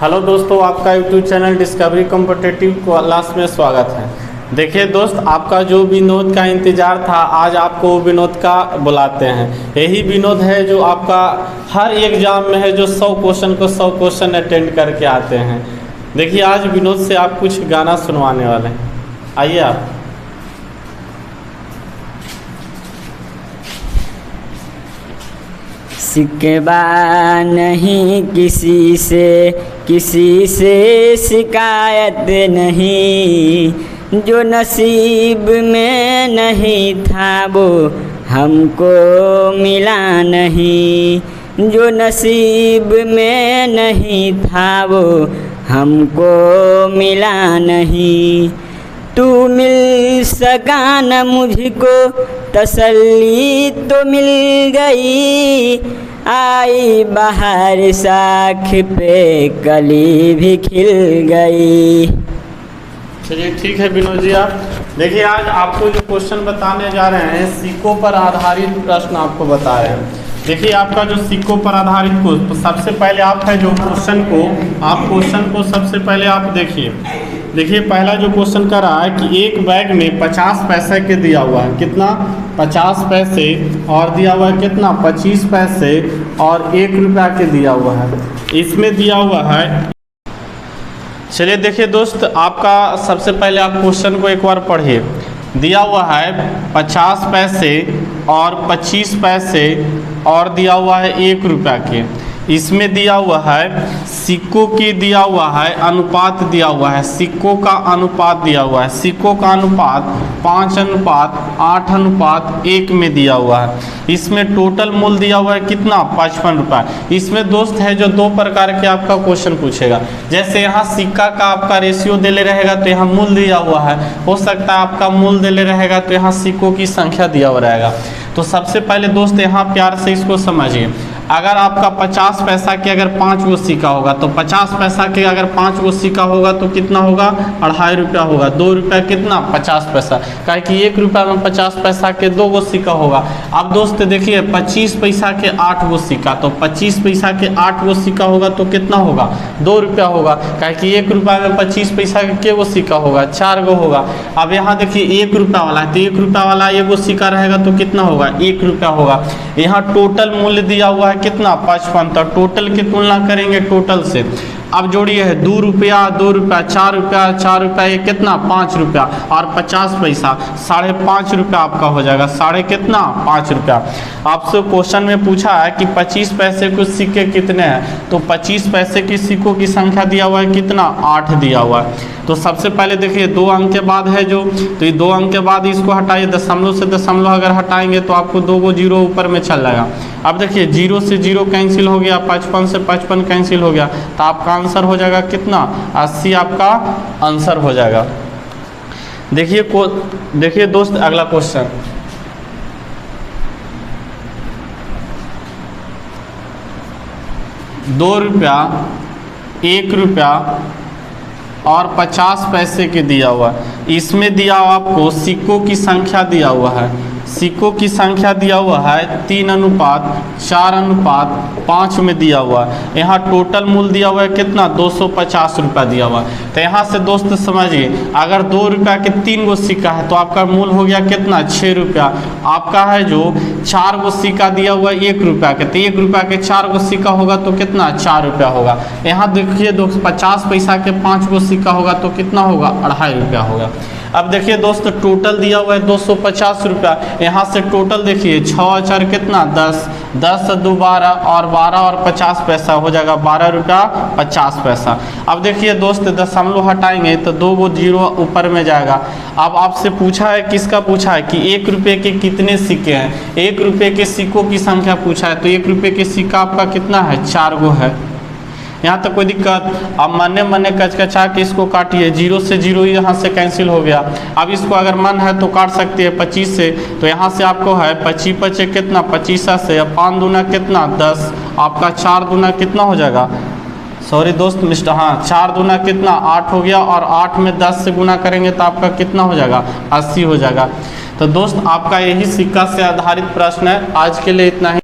Hello दोस्तों, आपका YouTube channel discovery competitive class में स्वागत है। देखिए दोस्त, आपका जो विनोद का इंतज़ार था, आज आपको विनोद का बुलाते हैं। यही विनोद है जो आपका हर एग्ज़ाम में है, जो 100 क्वेश्चन को 100 क्वेश्चन अटेंड करके आते हैं। देखिए आज विनोद से आप कुछ गाना सुनवाने वाले हैं। आइए आप। शिकवा नहीं किसी से शिकायत नहीं, जो नसीब में नहीं था वो हमको मिला नहीं, जो नसीब में नहीं था वो हमको मिला नहीं। तू मिल सका न मुझको तसल्ली तो मिल गई, आई बाहर साख पे कली भी खिल गई। चलिए ठीक है विनोद जी। आप देखिए आज आपको जो क्वेश्चन बताने जा रहे हैं, सिक्कों पर आधारित प्रश्न आपको बता रहे हैं। देखिए आपका जो सिक्कों पर आधारित को, तो सबसे पहले आप है जो क्वेश्चन को सबसे पहले आप देखिए पहला जो क्वेश्चन कर रहा है कि एक बैग में 50 पैसे के दिया हुआ है, कितना 50 पैसे, और दिया हुआ है कितना 25 पैसे और 1 रुपया के दिया हुआ है। इसमें दिया हुआ है, चलिए देखिए दोस्त, आपका सबसे पहले आप क्वेश्चन को एक बार पढ़िए। दिया हुआ है 50 पैसे और 25 पैसे और दिया हुआ है 1 रुपया के। इसमें दिया हुआ है सिक्कों की दिया हुआ है अनुपात दिया हुआ है, सिक्कों का अनुपात दिया हुआ है, सिक्कों का अनुपात 5:8:1 में दिया हुआ है। इसमें टोटल मूल्य दिया हुआ है कितना 55 रुपये। इसमें दोस्त है जो 2 प्रकार के आपका क्वेश्चन पूछेगा। जैसे यहाँ सिक्का का आपका रेशियो देले रहेगा तो यहाँ मूल्य दिया हुआ है, हो सकता है आपका मूल्य देले रहेगा तो यहाँ सिक्कों की संख्या दिया हुआ रहेगा। तो सबसे पहले दोस्त यहाँ प्यार से इसको समझिए। अगर आपका 50 पैसा के अगर 5 गो सिक्का होगा तो 50 पैसा के अगर 5 गो सिक्का होगा तो कितना होगा 2.5 रुपया होगा। 2 रुपया कितना 50 पैसा, काहे कि 1 रुपया में 50 पैसा के 2 गो सिक्का होगा। अब दोस्त देखिए 25 पैसा के 8 गो सिक्का, तो 25 पैसा के 8 गो सिक्का होगा तो कितना होगा 2 रुपया होगा, काहे कि 1 रुपया में 25 पैसा के गो सिक्का होगा 4 गो होगा। अब यहाँ देखिए 1 रुपया वाला है तो 1 रुपया वाला एगो सिक्का रहेगा तो कितना होगा 1 रुपया होगा। यहाँ टोटल मूल्य दिया हुआ है कितना 55, तो टोटल की तुलना करेंगे टोटल से। अब जोड़िए है 2 रुपया 2 रुपया 4 रुपया 4 रुपया, ये कितना 5 रुपया और 50 पैसा 5.5 रुपया आपका हो जाएगा। 5.5 रुपया। आपसे क्वेश्चन में पूछा है कि 25 पैसे के सिक्के कितने हैं, तो 25 पैसे की सिक्कों की संख्या दिया हुआ है कितना 8 दिया हुआ है। तो सबसे पहले देखिए 2 अंक के बाद है जो, तो ये 2 अंक के बाद इसको हटाइए, दशमलव से दशमलव अगर हटाएंगे तो आपको 2 गो 0 ऊपर में चल जाएगा। अब देखिए 0 से 0 कैंसिल हो गया, 55 से 55 कैंसिल हो गया, तो आपका आंसर हो जाएगा कितना 80 आपका आंसर हो जाएगा। देखिए दोस्त अगला क्वेश्चन, दो रुपया 1 रुपया और 50 पैसे के दिया हुआ है। इसमें दिया हुआ आपको सिक्कों की संख्या दिया हुआ है, सिक्कों की संख्या दिया हुआ है 3:4:5 में दिया हुआ है। यहाँ टोटल मूल्य दिया हुआ है कितना 250 रुपया दिया हुआ है। तो यहाँ से दोस्त समझिए, अगर 2 रुपया के 3 गो सिक्का है तो आपका मूल्य हो गया कितना 6 रुपया। आपका है जो 4 गो सिक्का दिया हुआ है 1 रुपया के, तो 1 रुपया के 4 गो सिक्का होगा तो कितना 4 रुपया होगा। यहाँ देखिए 50 पैसा के 5 गो सिक्का होगा तो कितना होगा 2.5 रुपया होगा। अब देखिए दोस्त टोटल दिया हुआ है 250 रुपया। यहाँ से टोटल देखिए 6 4 कितना 10, 10 से 2 12 और 12 और 50 पैसा हो जाएगा 12 रुपया 50 पैसा। अब देखिए दोस्त दशमलव हटाएंगे तो 2 गो 0 ऊपर में जाएगा। अब आपसे पूछा है, किसका पूछा है कि 1 रुपये के कितने सिक्के हैं, 1 रुपये के सिक्कों की संख्या पूछा है। तो 1 रुपये के सिक्का आपका कितना है 4 गो है। यहाँ तक कोई दिक्कत। अब मने कचकचा के इसको काटिए, 0 से 0 यहाँ से कैंसिल हो गया। अब इसको अगर मन है तो काट सकते हैं 25 से, तो यहाँ से आपको है 25 25 कितना 25 से, 5 दूना कितना 10, आपका 4 दूना कितना हो जाएगा, सॉरी दोस्त मिस्टर, हाँ 4 दूना कितना 8 हो गया, और 8 में 10 से गुना करेंगे तो आपका कितना हो जाएगा 80 हो जाएगा। तो दोस्त आपका यही सिक्का से आधारित प्रश्न है। आज के लिए इतना ही।